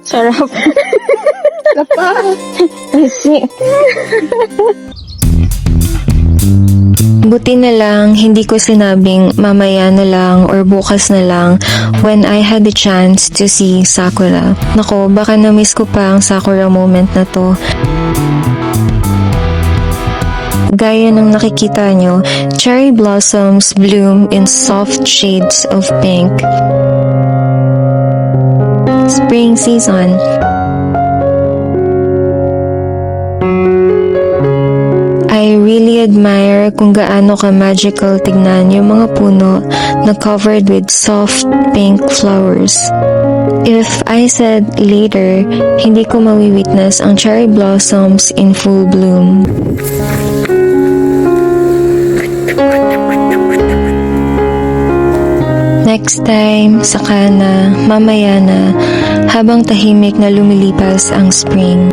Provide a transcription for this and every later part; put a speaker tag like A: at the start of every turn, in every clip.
A: Sarap.
B: Lapa.
A: Kasi. Buti na lang, hindi ko sinabing mamaya na lang or bukas na lang when I had the chance to see Sakura. Nako, baka na-miss ko pa ang Sakura moment na to. Gaya ng nakikita nyo, cherry blossoms bloom in soft shades of pink. Spring season. I really admire kung gaano ka magical tignan yung mga puno na covered with soft pink flowers. If I said later, hindi ko mawi-witness ang cherry blossoms in full bloom. Next time, saka na, mamaya na, habang tahimik na lumilipas ang spring.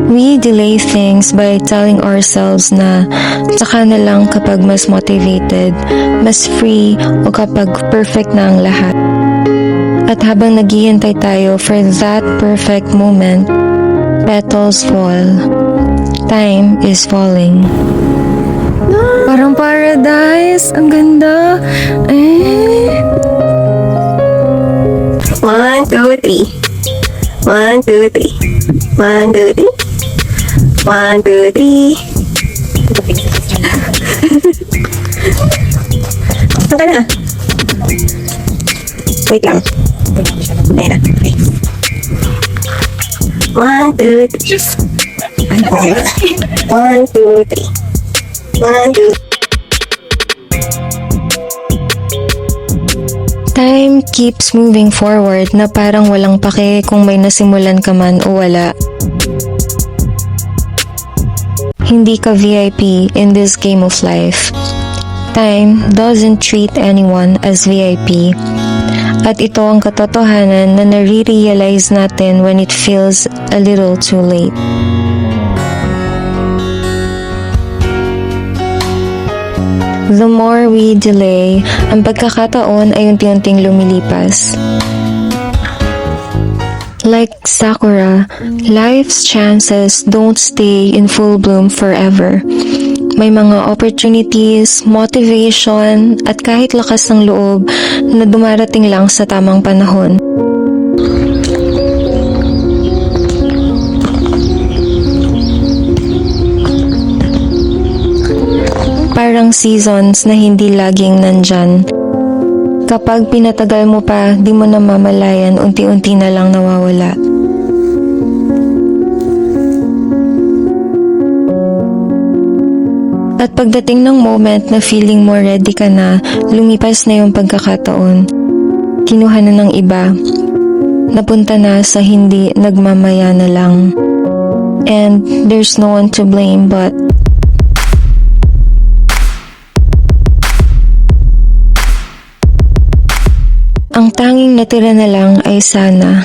A: We delay things by telling ourselves na saka na lang kapag mas motivated, mas free, o kapag perfect na ang lahat. At habang naghihintay tayo for that perfect moment, petals fall. Time is falling. Parang paradise. Ang ganda. Eh.
B: 1, 2, 3. 1, 2, 3. 1, 2, 3. 1, 2, 3. Saan ka na? Wait lang. Ayan na. Okay. 1, 2, 3. 1, 2, 3. 1, 2, 3.
A: Time keeps moving forward na parang walang pake kung may nasimulan ka man o wala. Hindi ka VIP in this game of life. Time doesn't treat anyone as VIP. At ito ang katotohanan na nare-realize natin when it feels a little too late. The more we delay, ang pagkakataon ay unti-unting lumilipas. Like Sakura, life's chances don't stay in full bloom forever. May mga opportunities, motivation, at kahit lakas ng loob na dumarating lang sa tamang panahon. Parang seasons na hindi laging nandyan. Kapag pinatagal mo pa, di mo na mamalayan, unti-unti na lang nawawala. At pagdating ng moment na feeling mo ready ka na, lumipas na yung pagkakataon. Kinuha na ng iba. Napunta na sa hindi nagmamaya na lang. And there's no one to blame but ang tanging natira na lang ay sana.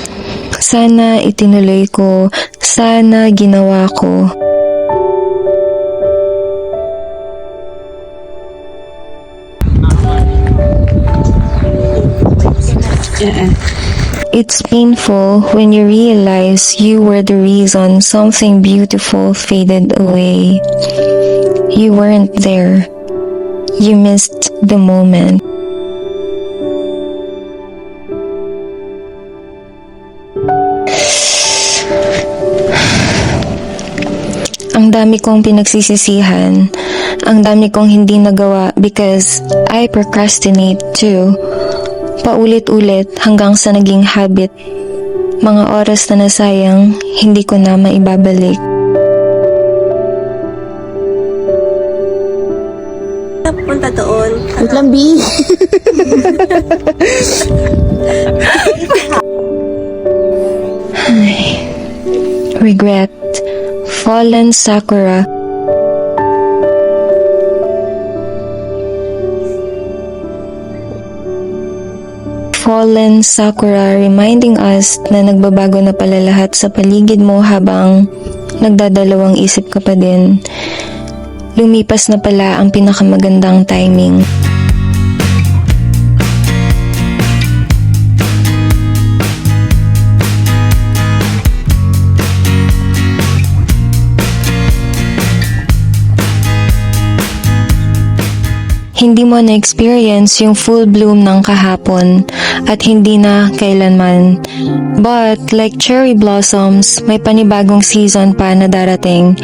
A: Sana itinuloy ko. Sana ginawa ko. It's painful when you realize you were the reason something beautiful faded away. You weren't there. You missed the moment. Ang dami kong pinagsisisihan, ang dami kong hindi nagawa because I procrastinate too. Paulit-ulit hanggang sa naging habit. Mga oras na nasayang, hindi ko na maibabalik.
B: Punta doon.
C: Wait lang, B.
A: Regret. Fallen Sakura. Fallen Sakura, reminding us na nagbabago na pala lahat sa paligid mo habang nagdadalawang isip ka pa din. Lumipas na pala ang pinakamagandang timing. hindi mo na-experience yung full bloom ng kahapon at hindi na kailanman. But like cherry blossoms, may panibagong season pa na darating.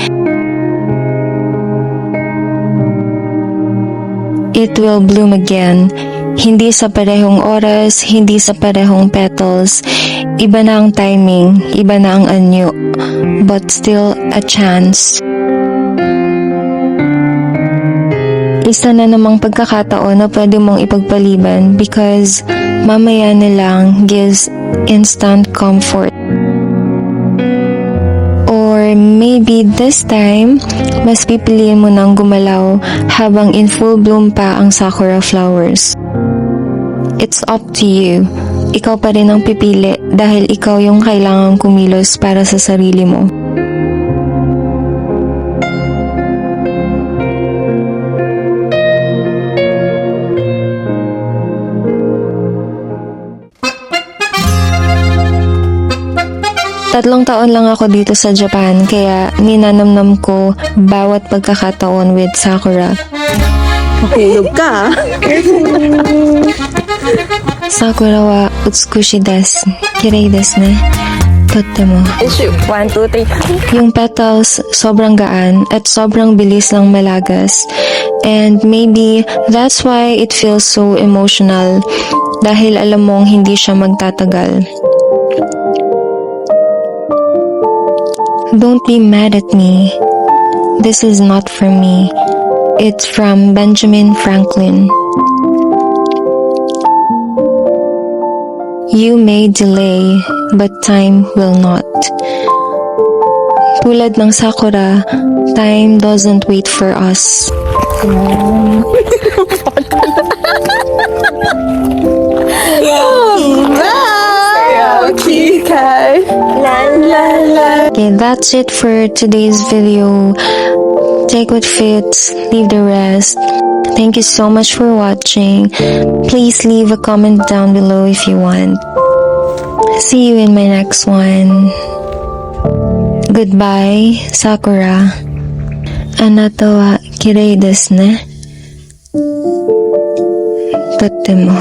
A: It will bloom again. Hindi sa parehong oras, hindi sa parehong petals. Iba na ang timing, iba na ang anyo. But still a chance. Isa na namang pagkakataon na pwede mong ipagpaliban because mamaya na lang gives instant comfort. Or maybe this time, mas pipiliin mo nang gumalaw habang in full bloom pa ang sakura flowers. It's up to you. Ikaw pa rin ang pipili dahil ikaw yung kailangang kumilos para sa sarili mo. Tatlong taon lang ako dito sa Japan kaya ninanamnam ko bawat pagkakataon with Sakura.
B: Mahulog ka.
A: Sakura wa utsukushi desu. Kirei desu ne. Totemo.
B: 1, 2, 3.
A: Yung petals sobrang gaan at sobrang bilis lang malagas. And maybe that's why it feels so emotional dahil alam mong hindi siya magtatagal. Don't be mad at me. This is not for me. It's from Benjamin Franklin. You may delay, but time will not. Tulad ng Sakura, time doesn't wait for us.
B: Okay, Kai. La la la.
A: Okay, that's it for today's video. Take what fits, leave the rest. Thank you so much for watching. Please leave a comment down below if you want. See you in my next one. Goodbye, Sakura. Anata wa kirei desu ne. Totemo.